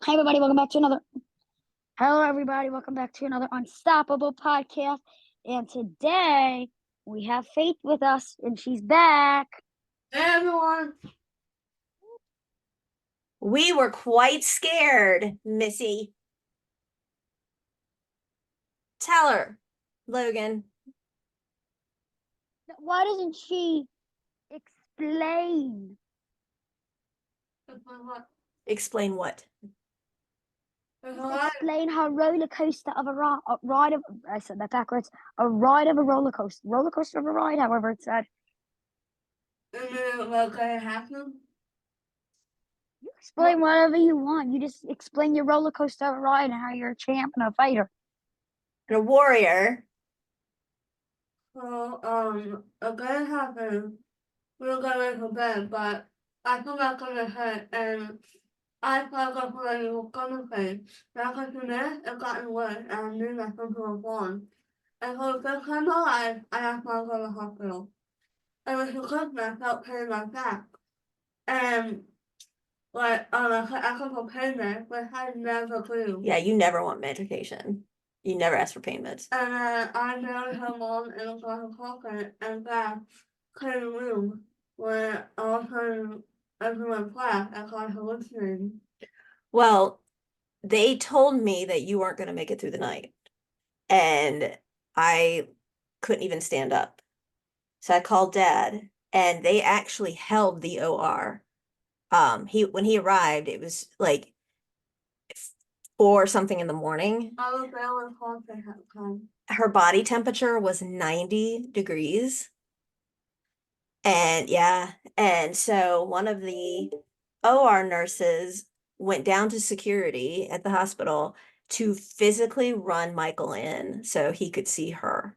Hi everybody, welcome back to another Hello everybody, welcome back to another Unstoppable podcast. And today we have Faith with us and she's back. Hey everyone. We were quite scared, Missy. Tell her, Logan. Why doesn't she explain? Explain what? Explain her roller coaster of a ride of I said that backwards. A ride of a roller coaster. Roller coaster of a ride, however it's said. What's gonna happen? You explain whatever you want. You just explain your roller coaster of a ride and how you're a champ and a fighter. And a warrior. So, it's gonna happen. We're going to bed, but I come back on the head and I felt like when you were gonna say, back into this, it got worse and I knew that something was wrong. And for the first time in my life, I asked my go to the hospital. And when she cooked me, I felt pain in my back. And I could feel pain there, but I never grew. Yeah, you never want medication. You never ask for pain meds. And then I married her mom in a glass of coffee and Dad came in the room where all of a sudden everyone clapped and got hallucinating. Well, they told me that you weren't going to make it through the night. And I couldn't even stand up. So I called Dad and they actually held the OR. When he arrived, it was like 4 something in the morning. I was there when Jose had come. Her body temperature was 90 degrees. And yeah, and so one of the OR nurses went down to security at the hospital to physically run Michael in so he could see her.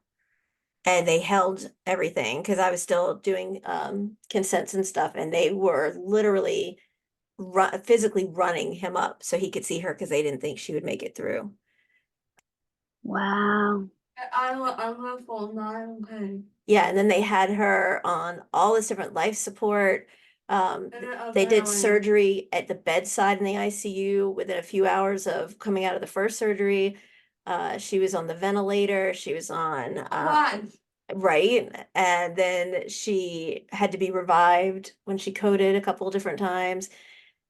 And they held everything because I was still doing consents and stuff, and they were literally physically running him up so he could see her because they didn't think she would make it through. Wow. I'm grateful, not okay. Yeah, and then they had her on all this different life support. They did surgery at the bedside in the ICU within a few hours of coming out of the first surgery. She was on the ventilator. She was on right, and then she had to be revived when she coded a couple of different times.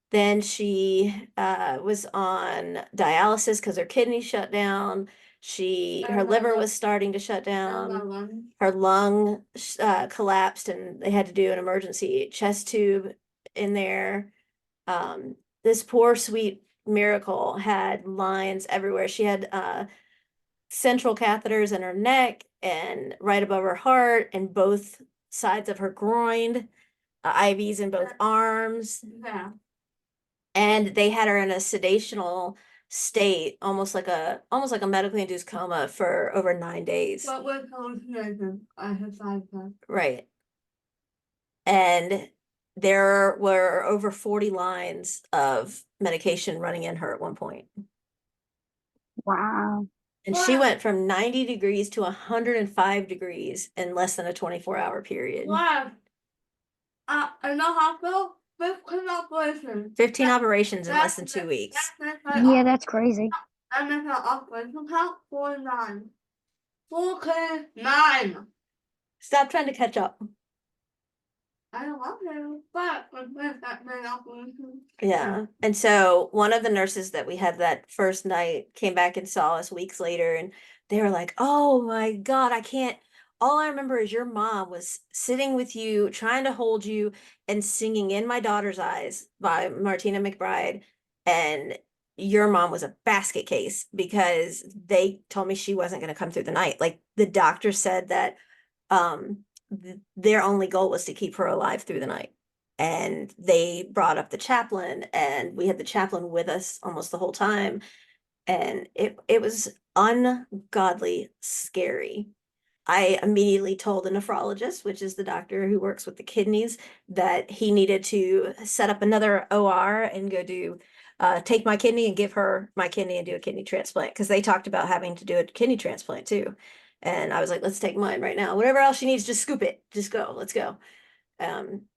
Then she was on dialysis because her kidney shut down. Her liver was starting to shut down. Her lung collapsed and they had to do an emergency chest tube in there. This poor sweet miracle had lines everywhere. She had central catheters in her neck and right above her heart and both sides of her groin, IVs in both arms. Yeah. And they had her in a sedational state, almost like a medically induced coma for over 9 days. But with hallucination, I had side effects. Right. And there were over 40 lines of medication running in her at one point. Wow. And she went from 90 degrees to 105 degrees in less than a 24-hour period. Wow. In the hospital, 15 operations. 15 operations in less than 2 weeks. Yeah, that's crazy. And then her operation count 49. 49. Stop trying to catch up. I don't want to, but with that many operations. Yeah. And so one of the nurses that we had that first night came back and saw us weeks later, and they were like, "Oh my God, I can't. All I remember is your mom was sitting with you, trying to hold you and singing In My Daughter's Eyes by Martina McBride. And your mom was a basket case because they told me she wasn't going to come through the night. Like the doctor said that their only goal was to keep her alive through the night. And they brought up the chaplain, and we had the chaplain with us almost the whole time. And it was ungodly scary. I immediately told the nephrologist, which is the doctor who works with the kidneys, that he needed to set up another OR and go do take my kidney and give her my kidney and do a kidney transplant, because they talked about having to do a kidney transplant too. And I was like, let's take mine right now. Whatever else she needs, just scoop it. Just go. Let's go.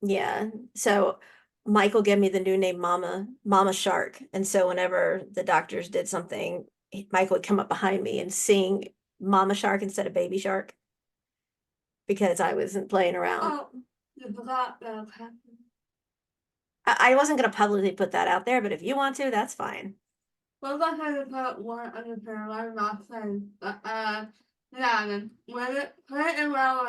Yeah. So Michael gave me the new name Mama Shark. And so whenever the doctors did something, Michael would come up behind me and sing Mama Shark instead of Baby Shark because I wasn't playing around. Oh, you forgot that happened. I wasn't going to publicly put that out there, but if you want to, that's fine. Well, I had to put one under there, I'm not saying, but, yeah, then when it put it in well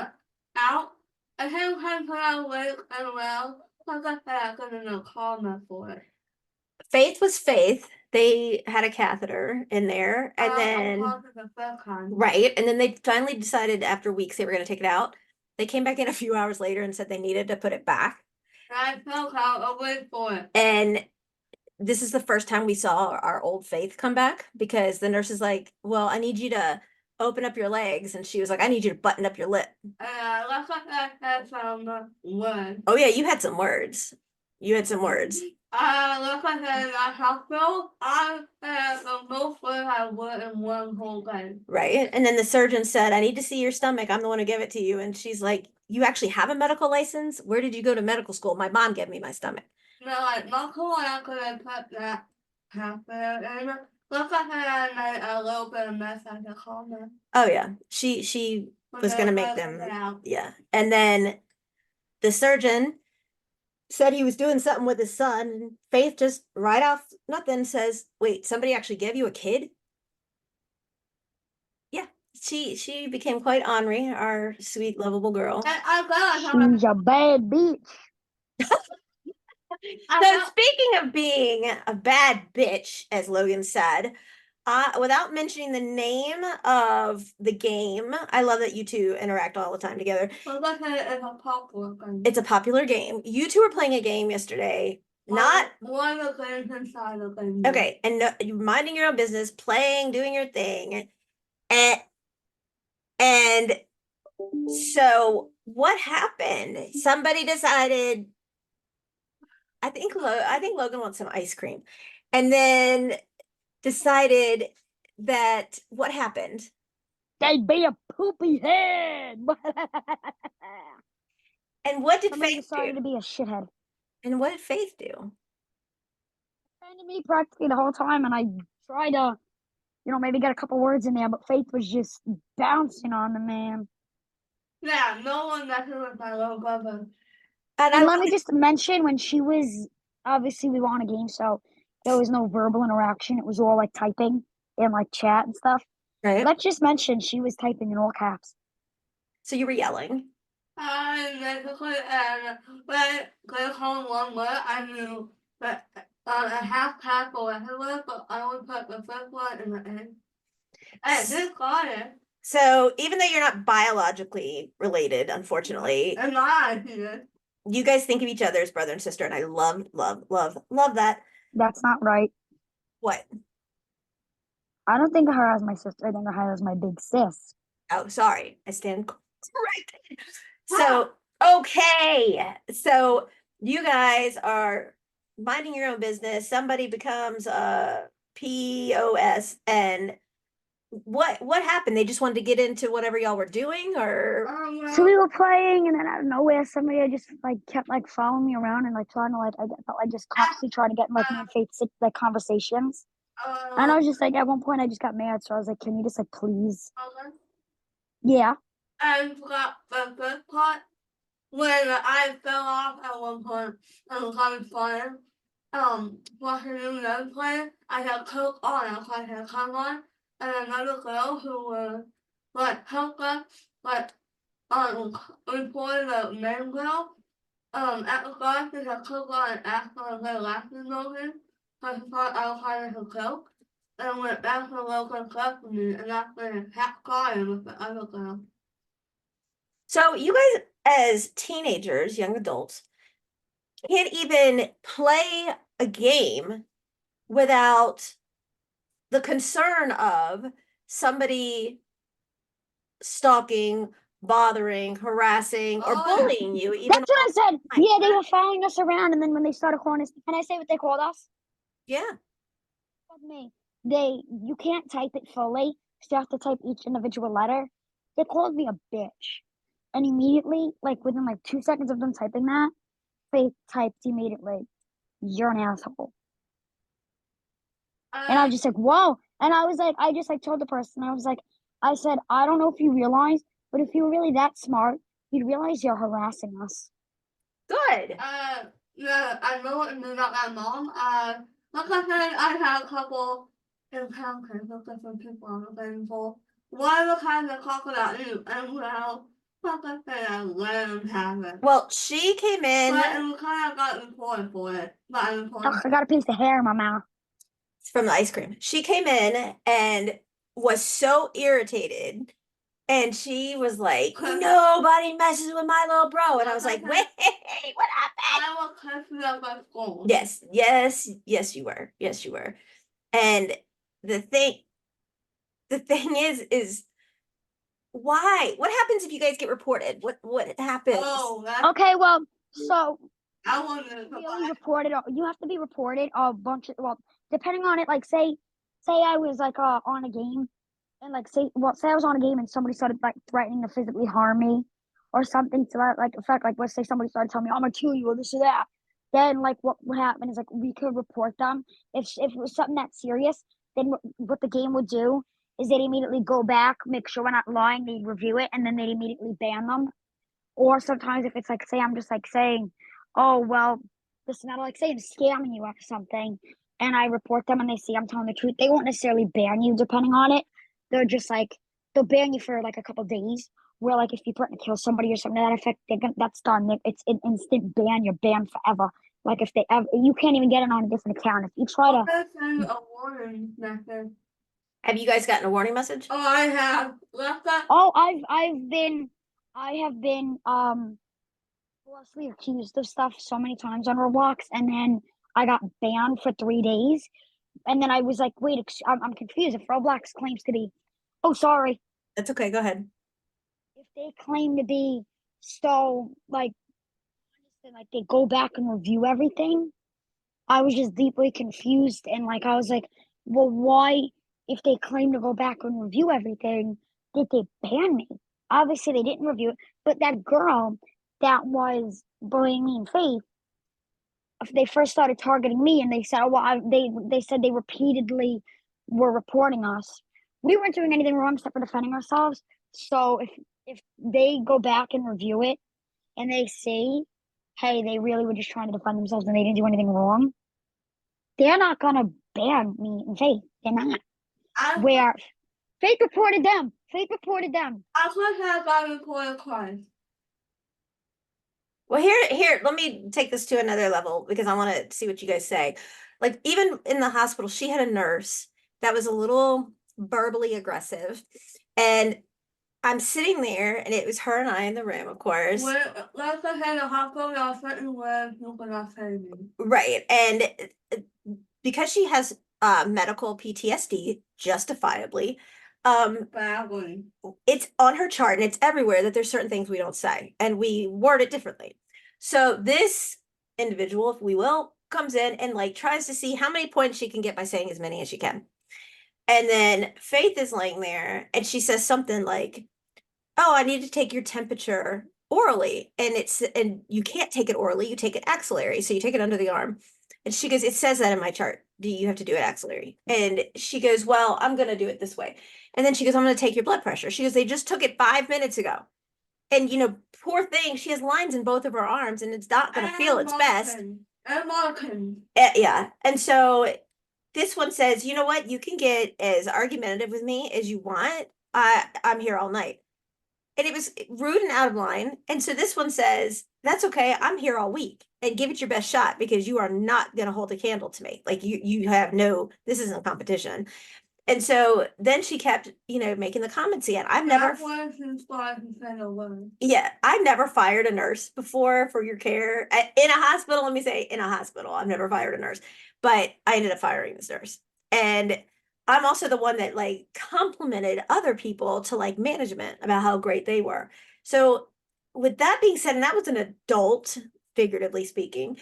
out, I think I put out weight and well, because I said I couldn't know comment for it. Faith was Faith. They had a catheter in there, and then The first time. right, and then they finally decided after weeks they were going to take it out. They came back in a few hours later and said they needed to put it back. I felt out, I'll wait for it. And this is the first time we saw our old Faith come back because the nurse is like, well, I need you to open up your legs. And she was like, I need you to button up your lip. Looks like I had some words. Oh, yeah, you had some words. You had some words. Looks like in the hospital, I had the most words I would in one whole day. Right. And then the surgeon said, I need to see your stomach. I'm the one who gave it to you. And she's like, you actually have a medical license? Where did you go to medical school? My mom gave me my stomach. No, like, not cool, I could have put that half there. And looks like I made a little bit of mess at the corner. Oh, yeah. She was going to make them. Yeah. And then the surgeon said he was doing something with his son. And Faith just right off nothing says, wait, somebody actually gave you a kid? Yeah. She became quite ornery, our sweet, lovable girl. She's a bad bitch. So speaking of being a bad bitch, as Logan said, without mentioning the name of the game, I love that you two interact all the time together. Well, look at it as a popular game. It's a popular game. You two were playing a game yesterday. Not one of the games inside the game. Okay, and you're minding your own business, playing, doing your thing, and so what happened? Somebody decided. I think Logan wants some ice cream, and then decided that what happened? They'd be a poopy head. And what did Somebody Faith decided do? to be a shithead. And what did Faith do? To me practically the whole time, and I tried to, maybe get a couple words in there, but Faith was just bouncing on the man. Yeah, no one messes with my little brother. And let me just mention, when she was, obviously we were on a game, so there was no verbal interaction. It was all like typing and like chat and stuff. Right. Let's just mention she was typing in all caps. So you were yelling. Basically, and when they called one word, I knew that a half pass or a word, but I would put the first word in the end. And this got it. So even though you're not biologically related, unfortunately, and my idea, you guys think of each other as brother and sister, and I love that. That's not right. What? I don't think of her as my sister. I think of her as my big sis. Oh, sorry. I stand corrected. So, okay. So you guys are minding your own business. Somebody becomes a POS, and what happened? They just wanted to get into whatever y'all were doing, or so we were playing, and then out of nowhere, somebody just like kept like following me around and like trying to I felt like just constantly trying to get in like me and Faith's like conversations. And I was just like, at one point I just got mad, so I was like, can you just like please? Yeah. I forgot the first part when I fell off at one point and was kind of fun. Watching another player, I had Coke on, I had Coke on, and another girl who was like helped us, like reported the main girl. At the bar, she had Coke on and asked for her last name Logan, so she thought I was hiding her Coke, and went back to Logan collected me, and that's when it kept going with the other girl. So you guys, as teenagers, young adults, can't even play a game without the concern of somebody stalking, bothering, harassing, or bullying you. Even that's what I said. Yeah, they were following us around, and then when they started calling us, can I say what they called us? Yeah. Me. You can't type it fully, so you have to type each individual letter. They called me a bitch. And immediately, like within like 2 seconds of them typing that, Faith typed immediately, "You're an asshole." And I was just like, whoa. And I was like, I just like told the person, I said, I don't know if you realize, but if you were really that smart, you'd realize you're harassing us. Good. Yeah, I know what you mean about my mom. Like I said, I had a couple encounters with different people on the same floor. One of the times they talked about you, and well, like I said, I let them have it. Well, she came in But it kind of got reported for it. Got reported. Ugh, I got a piece of hair in my mouth. from the ice cream. She came in and was so irritated. And she was like, nobody messes with my little bro. And I was like, wait, what happened? I was cussing up at school. Yes, you were. Yes, you were. And the thing is why? What happens if you guys get reported? What happens? Oh, Okay, well, so I wanted to really reported. You have to be reported a bunch of, well, depending on it. Like, say I was like on a game, and like say I was on a game and somebody started like threatening to physically harm me, or something to that like effect. Like, let's say somebody started telling me, "I'm gonna kill you," or this or that. Then like what would happen is like we could report them if it was something that serious. Then what the game would do is they'd immediately go back, make sure we're not lying, they'd review it, and then they'd immediately ban them. Or sometimes if it's like, say I'm just like saying, "Oh well, this is not," like say I'm scamming you or something, and I report them and they see I'm telling the truth, they won't necessarily ban you depending on it. They're just like they'll ban you for like a couple days. Where like if you threaten to kill somebody or something to that effect, that's done. It's an instant ban. You're banned forever. Like if they ever, you can't even get it on a different account. If you try to, send a warning message. Have you guys gotten a warning message? Oh, I have. Left that. oh, I have been falsely accused of stuff so many times on Roblox, and then I got banned for 3 days, and then I was like, wait, I'm confused. If Roblox claims to be, oh sorry, That's okay, go ahead. if they claim to be so like honest and like they go back and review everything, I was just deeply confused, and like I was like, well, why, if they claim to go back and review everything, did they ban me? Obviously they didn't review it, but that girl that was bullying me in Faith, if they first started targeting me and they said, oh, well, they said they repeatedly were reporting us. We weren't doing anything wrong except for defending ourselves. So if they go back and review it and they see, hey, they really were just trying to defend themselves and they didn't do anything wrong, they're not gonna ban me in Faith. They're not. Where Faith reported them. Faith reported them. I could have got reported twice. Well, here, let me take this to another level because I want to see what you guys say. Like, even in the hospital, she had a nurse that was a little verbally aggressive. And I'm sitting there, and it was her and I in the room, of course. Let's go ahead and hop over a certain word you cannot say me. Right. And because she has medical PTSD, justifiably, Badly. it's on her chart and it's everywhere that there's certain things we don't say and we word it differently. So this individual, if we will, comes in and like tries to see how many points she can get by saying as many as she can. And then Faith is laying there and she says something like, oh, I need to take your temperature orally. And you can't take it orally, you take it axillary. So you take it under the arm. And she goes, it says that in my chart. Do you have to do it axillary? And she goes, well, I'm going to do it this way. And then she goes, I'm going to take your blood pressure. She goes, they just took it 5 minutes ago. And, poor thing, she has lines in both of her arms and it's not going to feel its best. And Martin. Yeah. And so this one says, you know what? You can get as argumentative with me as you want. I'm here all night. And it was rude and out of line. And so this one says, that's okay. I'm here all week and give it your best shot because you are not going to hold a candle to me. Like you have this isn't competition. And so then she kept, making the comments again. I've never fired a nurse before for your care in a hospital. Let me say in a hospital, I've never fired a nurse, but I ended up firing this nurse. And I'm also the one that like complimented other people to like management about how great they were. So with that being said, and that was an adult, figuratively speaking,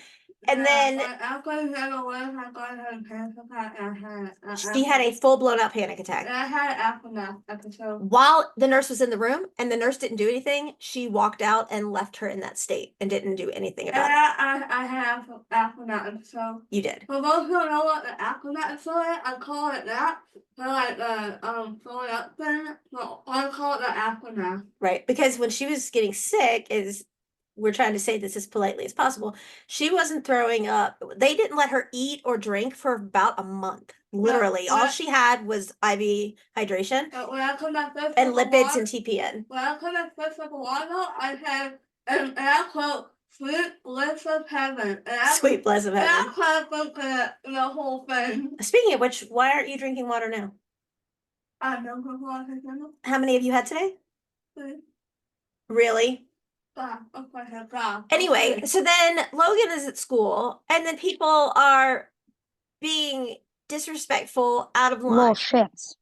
And then after I had a word, I got a panic attack. she had a full-blown out panic attack. And I had an aftermath episode. While the nurse was in the room and the nurse didn't do anything, she walked out and left her in that state and didn't do anything about it. I had an aftermath episode. You did. For those who don't know what the aftermath episode is, I call it that. For like throwing up thing, so I call it the aftermath. Right, because when she was getting sick, we're trying to say this as politely as possible, she wasn't throwing up. They didn't let her eat or drink for about a month. Literally, all she had was IV hydration When I come back first and with the lipids water, and TPN. when I come back first with the water, I had and I quote sweet bliss of heaven. Sweet bliss of And heaven. I quote the whole thing. Speaking of which, why aren't you drinking water now? I don't know what I said. How many have you had today? Really? Anyway, so then Logan is at school, and then people are being disrespectful out of line. Little shits.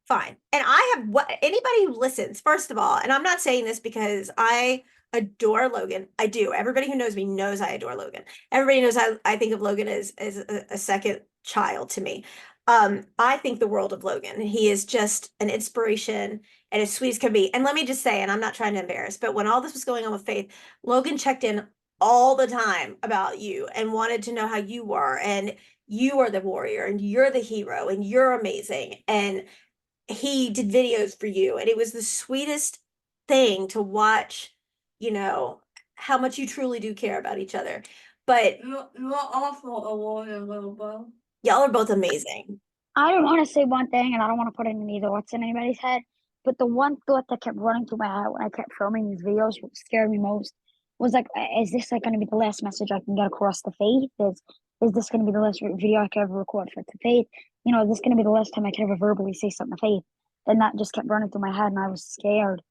Fine. And I have what anybody who listens, first of all, and I'm not saying this because I adore Logan. I do. Everybody who knows me knows I adore Logan. Everybody knows I think of Logan as a second child to me. I think the world of Logan. He is just an inspiration and as sweet as can be. And let me just say, and I'm not trying to embarrass, but when all this was going on with Faith, Logan checked in all the time about you and wanted to know how you were. And you are the warrior and you're the hero and you're amazing. And he did videos for you. And it was the sweetest thing to watch, you know, how much you truly do care about each other. But you're also a warrior, little bro. Y'all are both amazing. I don't want to say one thing, and I don't want to put any thoughts in anybody's head, but the one thought that kept running through my head when I kept filming these videos, what scared me most, was like, is this like going to be the last message I can get across to Faith? Is this going to be the last video I could ever record for to Faith? You know, is this going to be the last time I could ever verbally say something to Faith? And that just kept running through my head, and I was scared.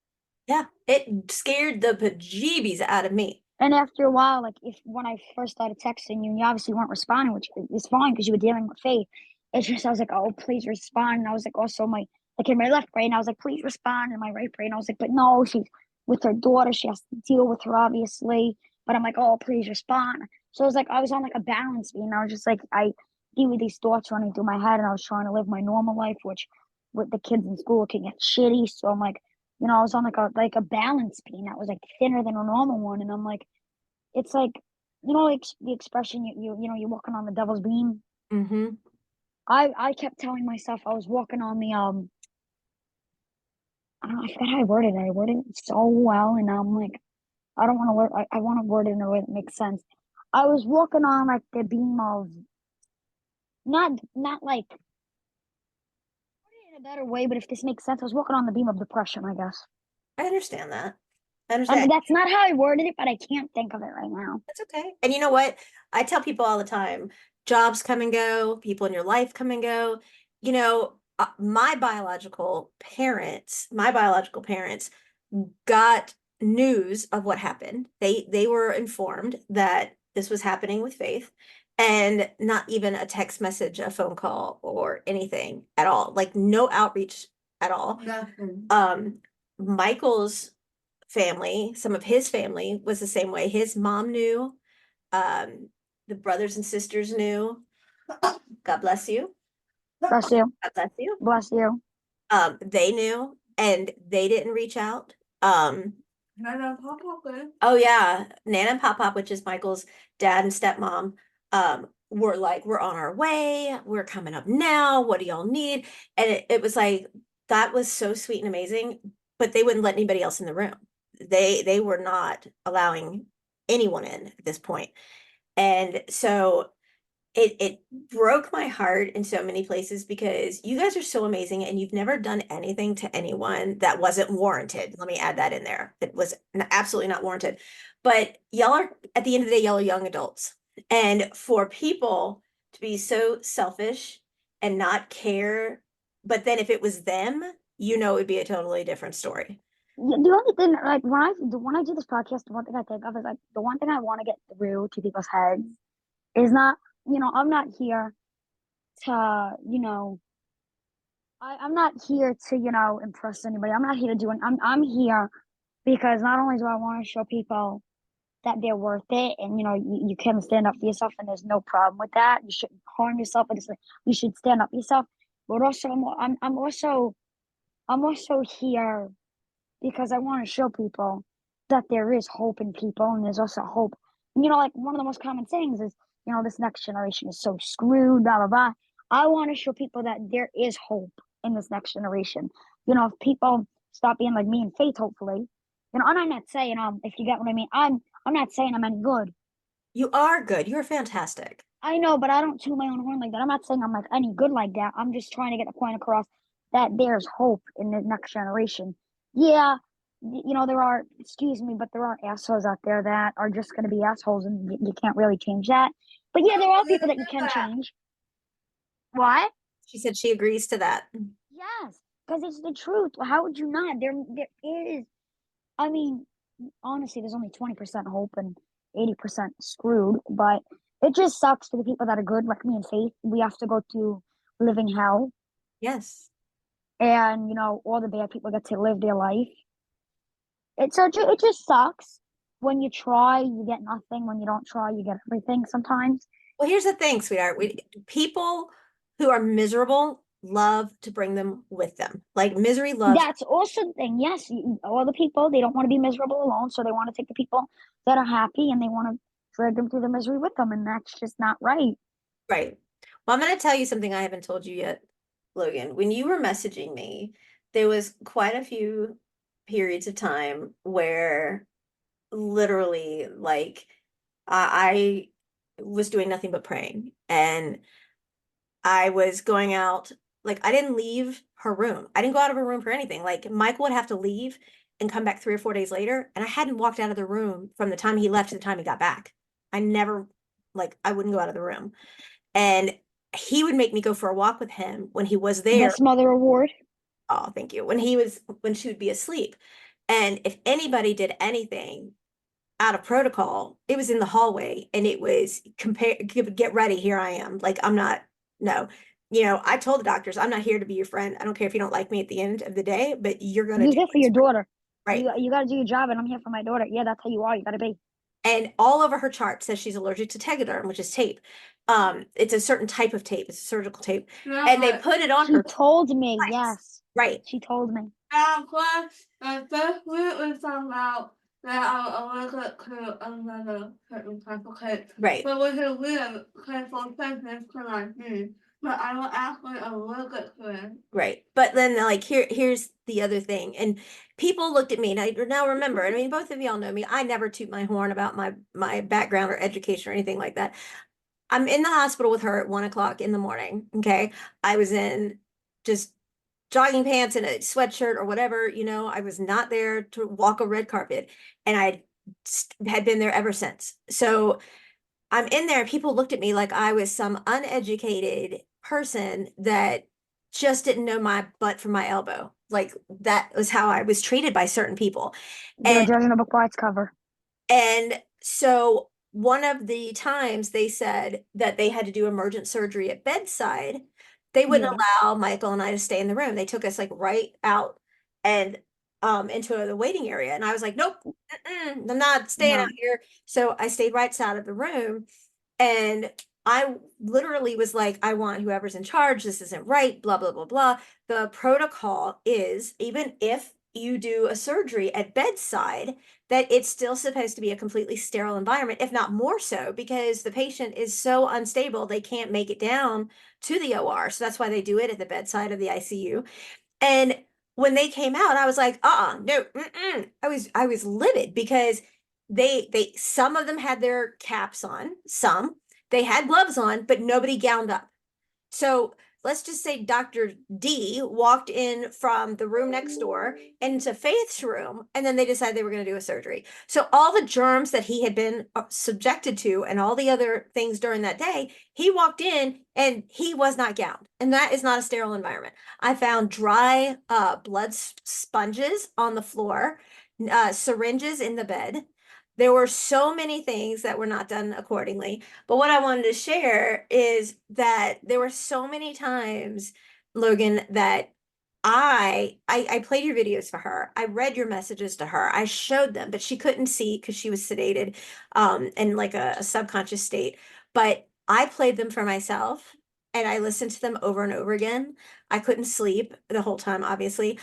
Yeah, it scared the bejeebies out of me. And after a while, like when I first started texting you, and you obviously weren't responding, which is fine because you were dealing with Faith. It's just I was like, oh, please respond. And I was like, also like in my left brain, I was like, please respond. In my right brain, I was like, but no, she's with her daughter. She has to deal with her, obviously. But I'm like, oh, please respond. So I was on like a balance beam. I was just like, I deal with these thoughts running through my head, and I was trying to live my normal life, which with the kids in school can get shitty. So I'm like, you know, I was on like a balance beam that was like thinner than a normal one, and I'm like, it's like, you know, like the expression you know you're walking on the devil's beam. Mm-hmm. I kept telling myself I was walking on the I don't know, I forgot how I worded it. I worded it so well, and I'm like, I don't want to word. I want to word it in a way that makes sense. I was walking on like the beam of not like in a better way, but if this makes sense, I was walking on the beam of depression, I guess. I understand that. I mean, that's not how I worded it, but I can't think of it right now. That's okay. And you know what? I tell people all the time, jobs come and go, people in your life come and go. You know, my biological parents got news of what happened. They were informed that this was happening with Faith, and not even a text message, a phone call, or anything at all. Like no outreach at all. Nothing. Michael's family, some of his family was the same way. His mom knew, the brothers and sisters knew. God bless you. Bless you. God bless you. Bless you. They knew and they didn't reach out. Nana and Papa did. Oh yeah, Nana and Pop, which is Michael's dad and stepmom, were like, we're on our way, we're coming up now, what do y'all need? And it was like, that was so sweet and amazing, but they wouldn't let anybody else in the room. They were not allowing anyone in at this point. And so it broke my heart in so many places because you guys are so amazing and you've never done anything to anyone that wasn't warranted. Let me add that in there. It was absolutely not warranted. But y'all are, at the end of the day, y'all are young adults. And for people to be so selfish and not care, but then if it was them, you know, it would be a totally different story. The only thing, like when I do this podcast, the one thing I think of is like the one thing I want to get through to people's heads is not, you know, I'm not here to, you know, I'm not here to, you know, impress anybody. I'm not here to do it. I'm here because not only do I want to show people that they're worth it, and you can stand up for yourself, and there's no problem with that. You shouldn't harm yourself, but you should stand up for yourself. But also, I'm also here because I want to show people that there is hope in people, and there's also hope. Like one of the most common sayings is, this next generation is so screwed, blah blah blah. I want to show people that there is hope in this next generation. If people stop being like me and Faith, hopefully. And I'm not saying if you get what I mean. I'm not saying I'm any good. You are good. You're fantastic. I know, but I don't toot my own horn like that. I'm not saying I'm like any good like that. I'm just trying to get the point across that there's hope in the next generation. Yeah, there are, excuse me, but there are assholes out there that are just going to be assholes, and you can't really change that. But yeah, there are people that you can change. What? She said she agrees to that. Yes, because it's the truth. How would you not? There is. I mean, honestly, there's only 20% hope and 80% screwed, but it just sucks for the people that are good, like me and Faith. We have to go through living hell, Yes. and all the bad people get to live their life. It just sucks. When you try, you get nothing. When you don't try, you get everything sometimes. Well, here's the thing, sweetheart. People who are miserable love to bring them with them. Like misery loves. That's also the thing. Yes, all the people, they don't want to be miserable alone, so they want to take the people that are happy and they want to drag them through the misery with them, and that's just not right. Right. Well, I'm going to tell you something I haven't told you yet, Logan. When you were messaging me, there was quite a few periods of time where literally, like, I was doing nothing but praying, and I was going out. Like, I didn't leave her room. I didn't go out of her room for anything. Like, Michael would have to leave and come back 3 or 4 days later, and I hadn't walked out of the room from the time he left to the time he got back. I never, like, I wouldn't go out of the room. And he would make me go for a walk with him when he was there. Best mother award. Oh, thank you. When she would be asleep. And if anybody did anything out of protocol, it was in the hallway, and it was get ready, here I am. Like, I'm not, no. I told the doctors, I'm not here to be your friend. I don't care if you don't like me at the end of the day, but you're going to You're here for your daughter. Right. You got to do your job, and I'm here for my daughter. Yeah, that's how you are. You got to be. And all over her chart says she's allergic to Tegaderm, which is tape. It's a certain type of tape. It's a surgical tape. Yeah, And they but put it on She her. told me, twice. yes. Right. She told me. of course, the first week we found out that I was allergic to another certain type of tape. Right. But which is weird, because for sentence to like me, but I was actually allergic to it. Right. But then, like, here's the other thing. And people looked at me, and I now remember, I mean, both of y'all know me. I never toot my horn about my background or education or anything like that. I'm in the hospital with her at 1 o'clock in the morning. Okay. I was in just jogging pants and a sweatshirt or whatever, I was not there to walk a red carpet, and I had been there ever since. So I'm in there, and people looked at me like I was some uneducated person that just didn't know my butt from my elbow. Like, that was how I was treated by certain people. They're judging a book by its cover. And so one of the times they said that they had to do emergent surgery at bedside, they wouldn't allow Michael and I to stay in the room. They took us like right out and into the waiting area. And I was like, nope, I'm not staying out here. So I stayed right side of the room, and I literally was like, I want whoever's in charge. This isn't right, blah, blah, blah, blah. The protocol is, even if you do a surgery at bedside, that it's still supposed to be a completely sterile environment, if not more so, because the patient is so unstable, they can't make it down to the OR. So that's why they do it at the bedside of the ICU. And when they came out, I was like, no, I was livid, because some of them had their caps on, some they had gloves on, but nobody gowned up. So let's just say Dr. D walked in from the room next door into Faith's room, and then they decided they were going to do a surgery. So all the germs that he had been subjected to and all the other things during that day, he walked in and he was not gowned. And that is not a sterile environment. I found dry blood sponges on the floor, syringes in the bed. There were so many things that were not done accordingly. But what I wanted to share is that there were so many times, Logan, that I played your videos for her. I read your messages to her. I showed them, but she couldn't see because she was sedated, in like a subconscious state. But I played them for myself and I listened to them over and over again. I couldn't sleep the whole time, obviously.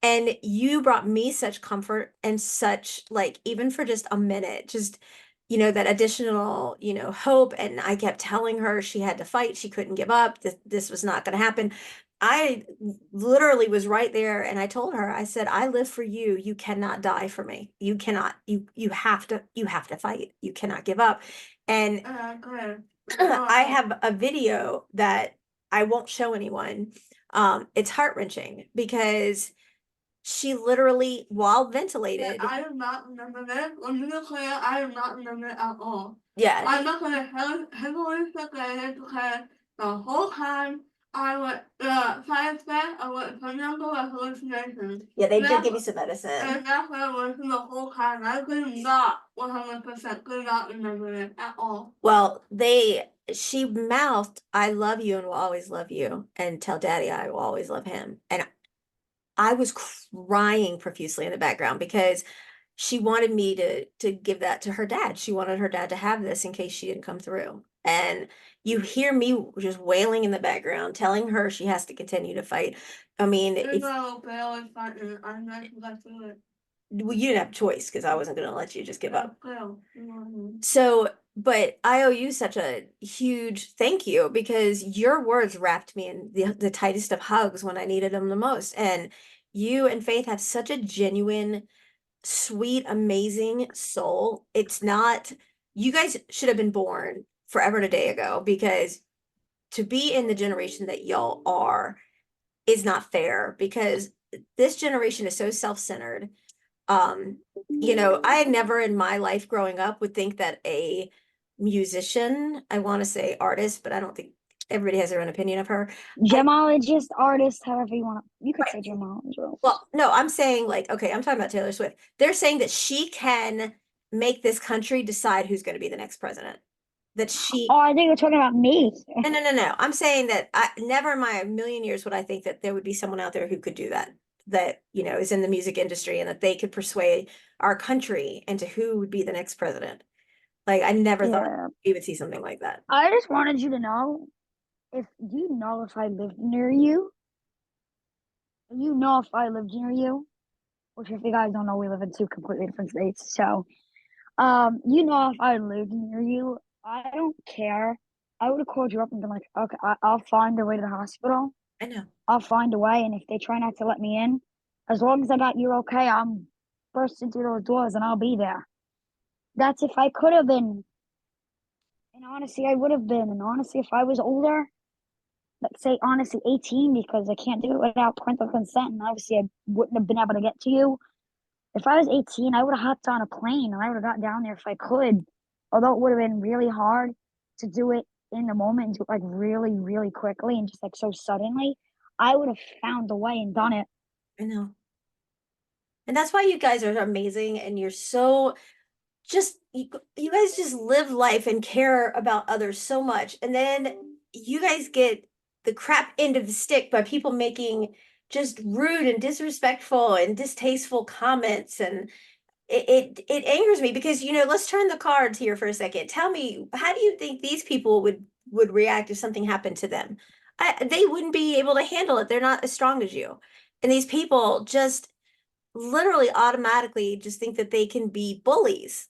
And you brought me such comfort and such, like, even for just a minute, just, that additional, hope. And I kept telling her she had to fight, she couldn't give up, this was not going to happen. I literally was right there and I told her, I said, I live for you. You cannot die for me. You cannot, you have to fight. You cannot give up. And Good. I have a video that I won't show anyone. It's heart-wrenching because she literally, while ventilated, I do not remember this. Let me be clear, I do not remember it at all. yeah, I'm not gonna heavily sedated because the whole time I was side effect, I was sometimes with hallucinations. yeah, they did That's give you some medicine. And that's what I was the whole time. I could not 100% could not remember it at all. Well, she mouthed, I love you and will always love you, and tell daddy I will always love him. And I was crying profusely in the background because she wanted me to give that to her dad. She wanted her dad to have this in case she didn't come through. And you hear me just wailing in the background, telling her she has to continue to fight. I mean, It's a barely fighting. I'm not gonna do it. well, you didn't have a choice because I wasn't going to let you just give up. Mm-hmm. So, but I owe you such a huge thank you because your words wrapped me in the tightest of hugs when I needed them the most. And you and Faith have such a genuine, sweet, amazing soul. It's not, you guys should have been born forever and a day ago because to be in the generation that y'all are is not fair because this generation is so self-centered. I never in my life growing up would think that a musician, I want to say artist, but I don't think everybody has their own opinion of her. Gemologist, artist, however you want. You could say Right. gemologist. Well, no, I'm saying like, okay, I'm talking about Taylor Swift. They're saying that she can make this country decide who's going to be the next president. That she, Oh, I think you're talking about me. no. I'm saying that I never in my million years would I think that there would be someone out there who could do that. That, is in the music industry and that they could persuade our country into who would be the next president. Like I never thought Yeah. we would see something like that. I just wanted you to know if if I lived near you, if I lived near you, which if you guys don't know, we live in two completely different states. So, if I lived near you, I don't care. I would have called you up and been like, okay, I'll find a way to the hospital. I know. I'll find a way. And if they try not to let me in, as long as I got you okay, I'm bursting through those doors and I'll be there. That's if I could have been. And honestly, I would have been. And honestly, if I was older, let's say honestly 18, because I can't do it without parental consent, and obviously I wouldn't have been able to get to you. If I was 18, I would have hopped on a plane and I would have got down there if I could. Although it would have been really hard to do it in the moment and do it like really, really quickly and just like so suddenly, I would have found a way and done it. I know. And that's why you guys are amazing and you're so just you guys just live life and care about others so much. And then you guys get the crap end of the stick by people making just rude and disrespectful and distasteful comments and it angers me because let's turn the cards here for a second. Tell me, how do you think these people would react if something happened to them? They wouldn't be able to handle it. They're not as strong as you. And these people just literally automatically just think that they can be bullies.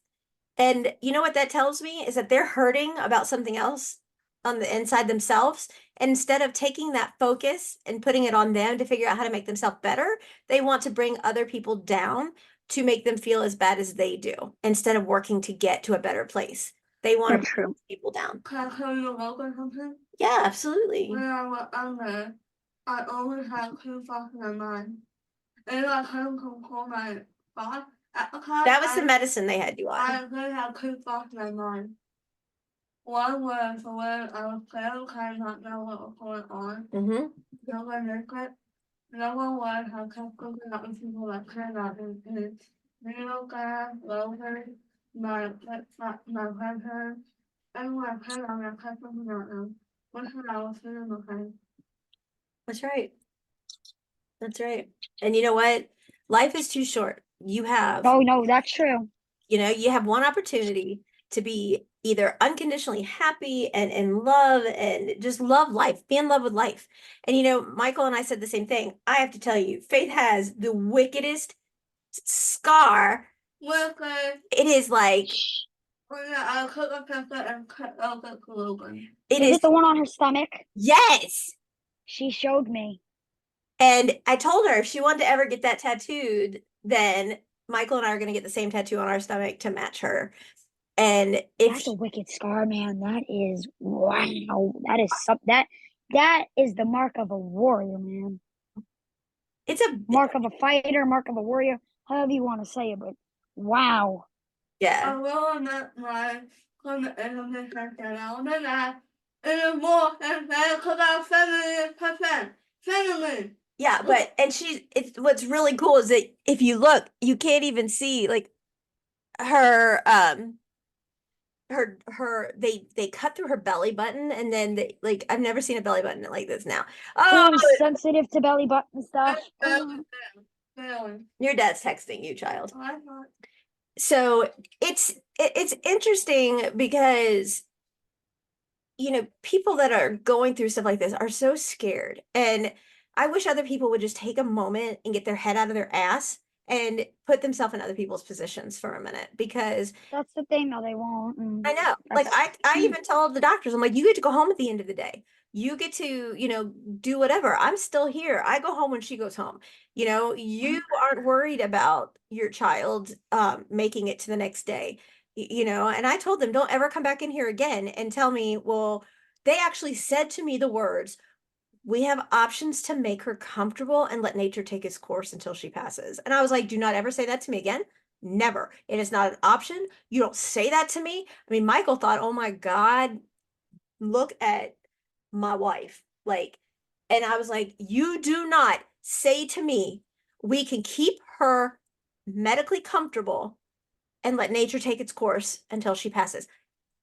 And you know what that tells me is that they're hurting about something else on the inside themselves. And instead of taking that focus and putting it on them to figure out how to make themselves better, they want to bring other people down to make them feel as bad as they do instead of working to get to a better place. They want That's to true. bring people down. Can I tell you a Logan something? Yeah, absolutely. When I was younger, I always had two thoughts in my mind. And I couldn't control my thoughts. At the time, That was the medicine they had you on. I really had two thoughts in my mind. One was when I was playing, kind of not know what was going on. Mm-hmm. No one knew it. No one was how kept going out with people that cared about it. And little guy, Logan, my grandparents, everyone I cared about, I kept looking at them. Wishing I was feeling okay. That's right. That's right. And you know what? Life is too short. You have, Oh no, that's true. you have one opportunity to be either unconditionally happy and in love and just love life, be in love with life. And Michael and I said the same thing. I have to tell you, Faith has the wickedest scar. Logan. It is like, Oh yeah, I'll cook a pepper and cut out the Logan. it Is is, it the one on her stomach? yes. She showed me. And I told her if she wanted to ever get that tattooed, then Michael and I are going to get the same tattoo on our stomach to match her. And if That's a wicked scar, man. That is wow. That is that is the mark of a warrior, man. it's a, Mark of a fighter, mark of a warrior, however you want to say it, but wow. yeah, I will not lie. Come to information around that. It is more than fair because our family is perfect. Family. yeah. But, and it's what's really cool is that if you look, you can't even see like her, they cut through her belly button and then like I've never seen a belly button like this now. I Oh, am sensitive to belly button stuff. your dad's texting you, child. I thought So it's interesting because people that are going through stuff like this are so scared. And I wish other people would just take a moment and get their head out of their ass and put themselves in other people's positions for a minute, because That's the thing, though. They won't. I know, like I even told the doctors, I'm like, you get to go home at the end of the day. You get to, do whatever. I'm still here. I go home when she goes home. You aren't worried about your child making it to the next day. And I told them, don't ever come back in here again and tell me, well, they actually said to me the words, we have options to make her comfortable and let nature take its course until she passes. And I was like, do not ever say that to me again. Never. It is not an option. You don't say that to me. I mean, Michael thought, oh my God, look at my wife. Like, and I was like, you do not say to me, we can keep her medically comfortable and let nature take its course until she passes.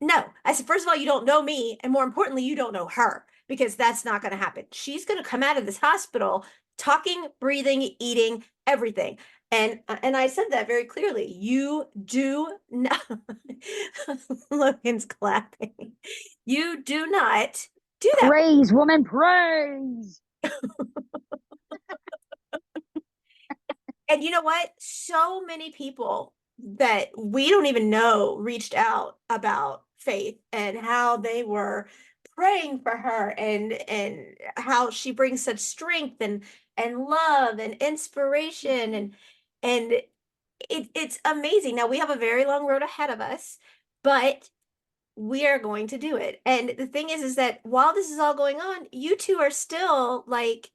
No, I said, first of all, you don't know me. And more importantly, you don't know her, because that's not going to happen. She's going to come out of this hospital talking, breathing, eating, everything. And I said that very clearly. You do not, Logan's clapping. You do not do that. Praise, woman, praise. And you know what? So many people that we don't even know reached out about Faith and how they were praying for her, and how she brings such strength and love and inspiration, and it's amazing. Now we have a very long road ahead of us, but we are going to do it. And the thing is that while this is all going on, you two are still like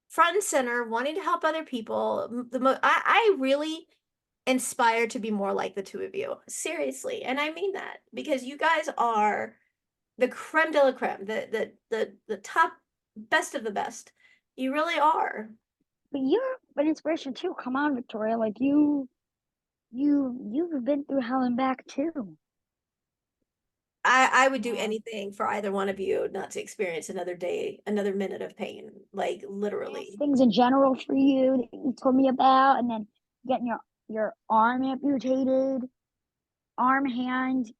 front and center, wanting to help other people. I really inspire to be more like the two of you. Seriously. And I mean that, because you guys are the creme de la creme, the top best of the best. You really are. But you're an inspiration too. Come on, Victoria. Like you've been through hell and back too. I would do Yeah. anything for either one of you not to experience another day, another minute of pain, like Past literally. things in general for you that you told me about, and then getting your arm amputated, arm, hand.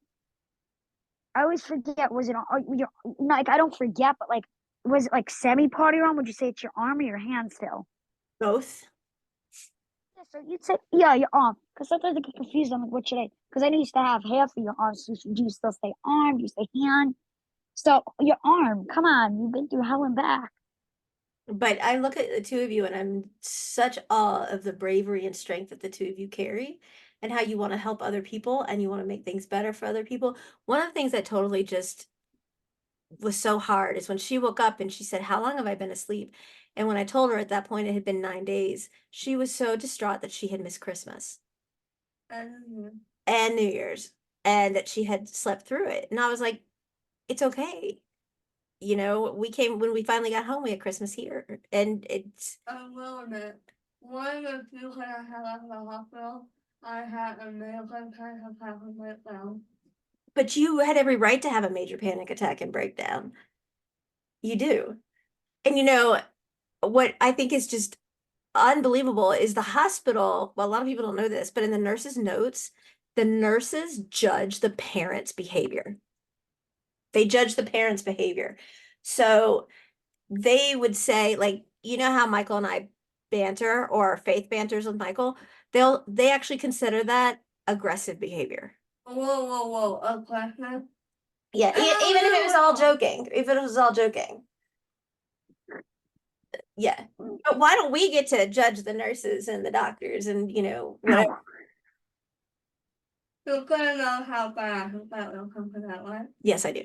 I always forget. Was it your, like I don't forget, but like was it like semi part of your arm? Would you say it's your arm or your hand still? Both. Yeah, so you'd say yeah, your arm. Because sometimes I get confused. I'm like, what should I? Because I used to have half of your arm. So do you still say arm? Do you say hand? So your arm. Come on, you've been through hell and back. But I look at the two of you and I'm such awe of the bravery and strength that the two of you carry, and how you want to help other people and you want to make things better for other people. One of the things that totally just was so hard is when she woke up and she said, how long have I been asleep? And when I told her at that point it had been 9 days, she was so distraught that she had missed Christmas and New Year's, and that she had slept through it. And I was like, it's okay. We came when we finally got home, we had Christmas here. And it's I will admit, one of the few when I had left the hospital, I had a major kind of having breakdown. but you had every right to have a major panic attack and breakdown. You do. And what I think is just unbelievable is the hospital. Well, a lot of people don't know this, but in the nurses' notes, the nurses judge the parents' behavior. They judge the parents' behavior. So they would say, like, you know how Michael and I banter or Faith banters with Michael? They actually consider that aggressive behavior. Whoa, aggressive? Yeah, even if it was all joking, if it was all joking. Yeah. But why don't we get to judge the nurses and the doctors and, whatever? You're gonna know how bad that will come to that one. Yes, I do.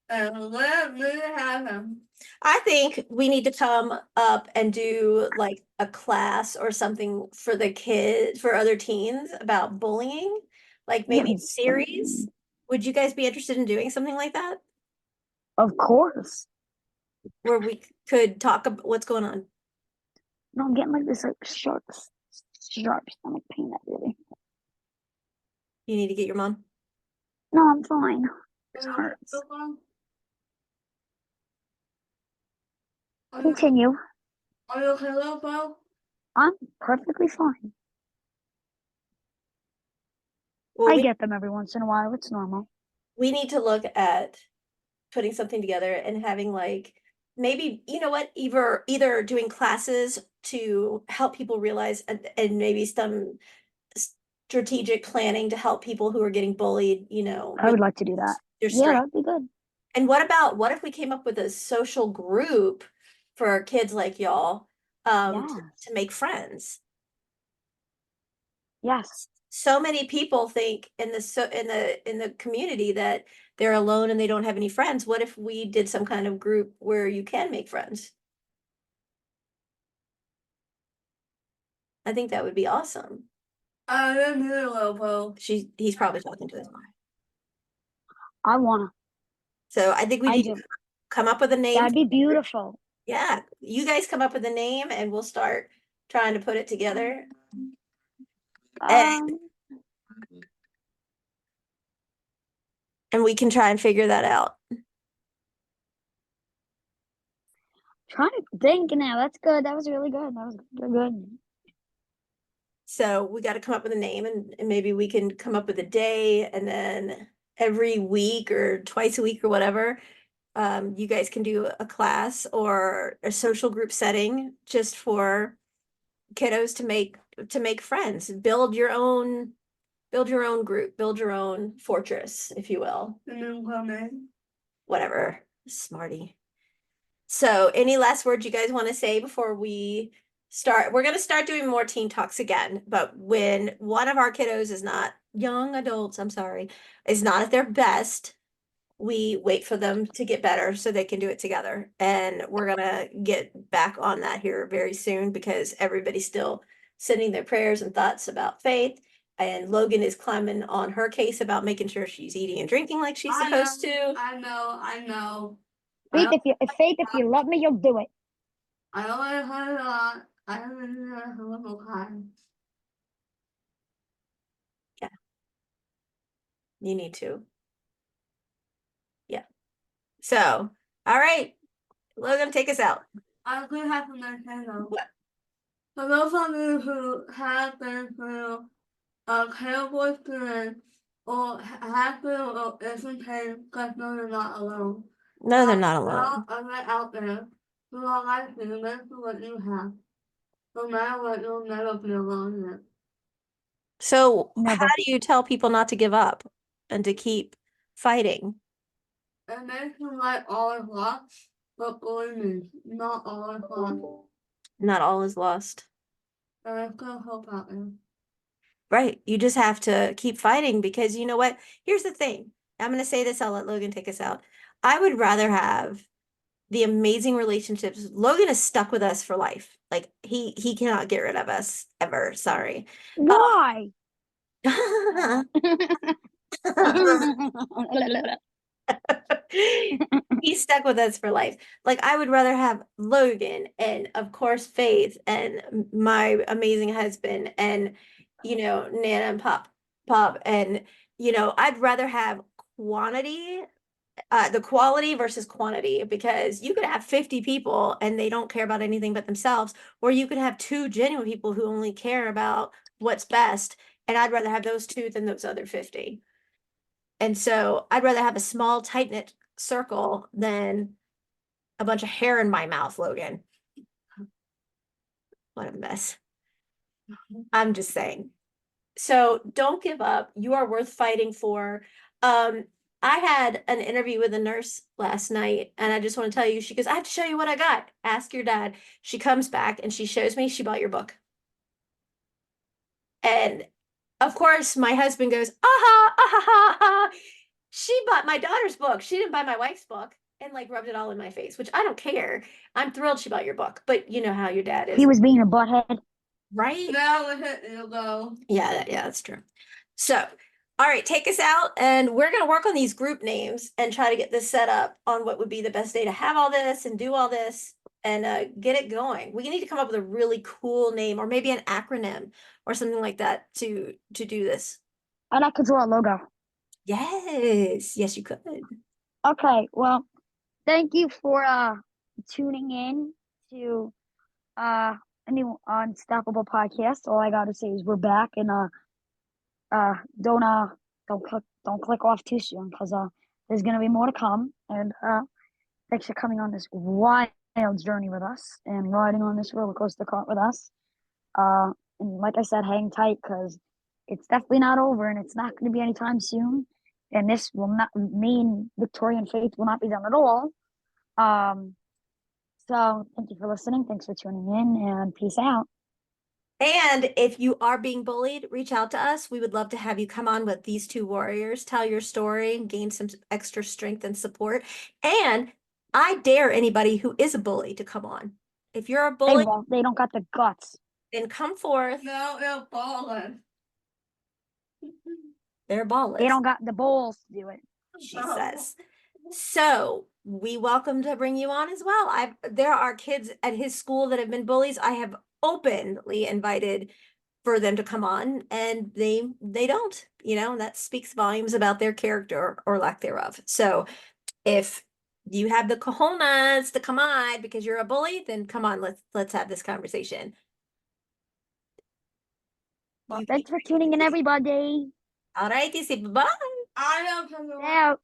And what really happened? I think we need to come up and do like a class or something for the kids, for other teens about bullying, like maybe a Yes. series. Would you guys be interested in doing something like that? Of course. Where we could talk about what's going on? No, I'm getting like this like sharp stomach pain that really. You need to get your mom. No, I'm fine. It hurts. Continue. Are you okay, little bro? I'm perfectly fine. Well, I get them every once in a while. It's normal. we need to look at putting something together and having like maybe either doing classes to help people realize and maybe some strategic planning to help people who are getting bullied, I would like to do that. their Yeah, strength. that'd be good. And what if we came up with a social group for kids like y'all to make friends? Yes. So many people think in the community that they're alone and they don't have any friends. What if we did some kind of group where you can make friends? I think that would be awesome. I didn't hear little bro. He's probably talking to his mom. I wanna. So I think we I need do. to come up with a name. That'd be beautiful. Yeah, you guys come up with a name and we'll start trying to put it together. And we can try and figure that out. Trying to think now. That's good. That was really good. That was good. So we got to come up with a name and maybe we can come up with a day and then every week or twice a week or whatever, you guys can do a class or a social group setting just for kiddos to make friends, build your own group, build your own fortress, if you will. Whatever, smarty. So any last words you guys want to say before we start? We're going to start doing more teen talks again, but when one of our kiddos is not young adults, I'm sorry, is not at their best, we wait for them to get better so they can do it together. And we're going to get back on that here very soon because everybody's still sending their prayers and thoughts about Faith. And Logan is climbing on her case about making sure she's eating and drinking like she's supposed to. I know. Faith, if you love me, you'll do it. I always heard a lot. I haven't heard a little time. Yeah. You need to. Yeah. So, all right. Logan, take us out. I could have to mention though. What? For those of you who have been through a terrible experience or have been or is in pain, because no, you're not alone. No, they're not alone. I'm right out there who are like you, that's what you have. No matter what, you'll never be alone yet. So Never. how do you tell people not to give up and to keep fighting? It makes you like all is lost, but believe me, not all is lost. Not all is lost. There's still hope out there. Right. You just have to keep fighting because you know what? Here's the thing. I'm going to say this. I'll let Logan take us out. I would rather have the amazing relationships. Logan is stuck with us for life. Like he cannot get rid of us ever. Sorry. Why? He's stuck with us for life. Like I would rather have Logan and of course Faith and my amazing husband and Nana and Pop and I'd rather have quantity the quality versus quantity, because you could have 50 people and they don't care about anything but themselves, or you could have 2 genuine people who only care about what's best. And I'd rather have those 2 than those other 50. And so I'd rather have a small, tight knit circle than a bunch of hair in my mouth, Logan. What a mess. I'm just saying. So don't give up. You are worth fighting for. I had an interview with a nurse last night, and I just want to tell you, she goes, I have to show you what I got. Ask your dad. She comes back and she shows me she bought your book. And of course, my husband goes, aha, aha, aha. She bought my daughter's book. She didn't buy my wife's book, and like rubbed it all in my face, which I don't care. I'm thrilled she bought your book, but you know how your dad is. He was being a butthead. Right? Now let it go. Yeah, that's true. So, all right, take us out, and we're going to work on these group names and try to get this set up on what would be the best day to have all this and do all this and get it going. We need to come up with a really cool name, or maybe an acronym or something like that to do this. And I could draw a logo. Yes, you could. Okay, well, thank you for tuning in to a new Unstoppable podcast. All I gotta say is we're back, and don't click off too soon, because there's gonna be more to come. And thanks for coming on this wild journey with us and riding on this roller coaster cart with us. And like I said, hang tight, because it's definitely not over, and it's not going to be anytime soon. And this will not mean Victoria and Faith will not be done at all. So thank you for listening. Thanks for tuning in, and peace out. And if you are being bullied, reach out to us. We would love to have you come on with these 2 warriors, tell your story, and gain some extra strength and support. And I dare anybody who is a bully to come on. If you're a They bully, won't. They don't got the guts. then come forth. No, it'll fall. They're ballless. They don't got the balls to do it. She says. So we welcome to bring you on as well. There are kids at his school that have been bullies. I have openly invited for them to come on, and they don't, that speaks volumes about their character or lack thereof. So if you have the cojones to come on because you're a bully, then come on, let's have this conversation. Well, thanks for tuning in, everybody. All right, you say bye-bye. I don't know. Out.